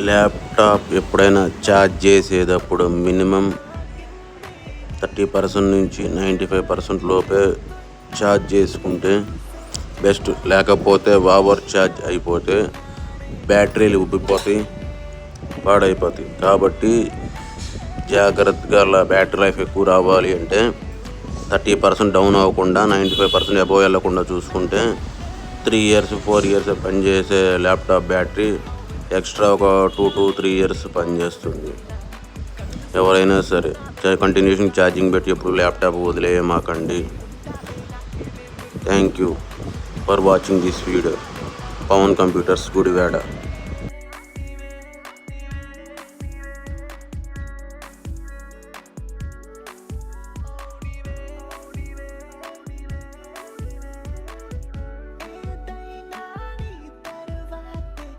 Laptop ఎప్పుడైనా charge చేసేటప్పుడు minimum 30% నుంచి 95% లోపే ఛార్జ్ చేసుకుంటే బెస్ట్. లేకపోతే ఓవర్ ఛార్జ్ అయిపోతే బ్యాటరీలు ఉబ్బిపోతాయి, పాడైపోతాయి. కాబట్టి జాగ్రత్తగా బ్యాటరీ లైఫ్ ఎక్కువ రావాలి అంటే 30% డౌన్ అవ్వకుండా 95% అబోవ్ వెళ్ళకుండా చూసుకుంటే 3 ఇయర్స్ 4 ఇయర్స్ పనిచేసే ల్యాప్టాప్ బ్యాటరీ ఎక్స్ట్రా ఒక 2 to 3 ఇయర్స్ పనిచేస్తుంది. ఎవరైనా సరే కంటిన్యూషన్ ఛార్జింగ్ పెట్టి ఎప్పుడు ల్యాప్టాప్ వదిలేయమాకండి. Thank you for watching this video. Pavan computers, Gudivada.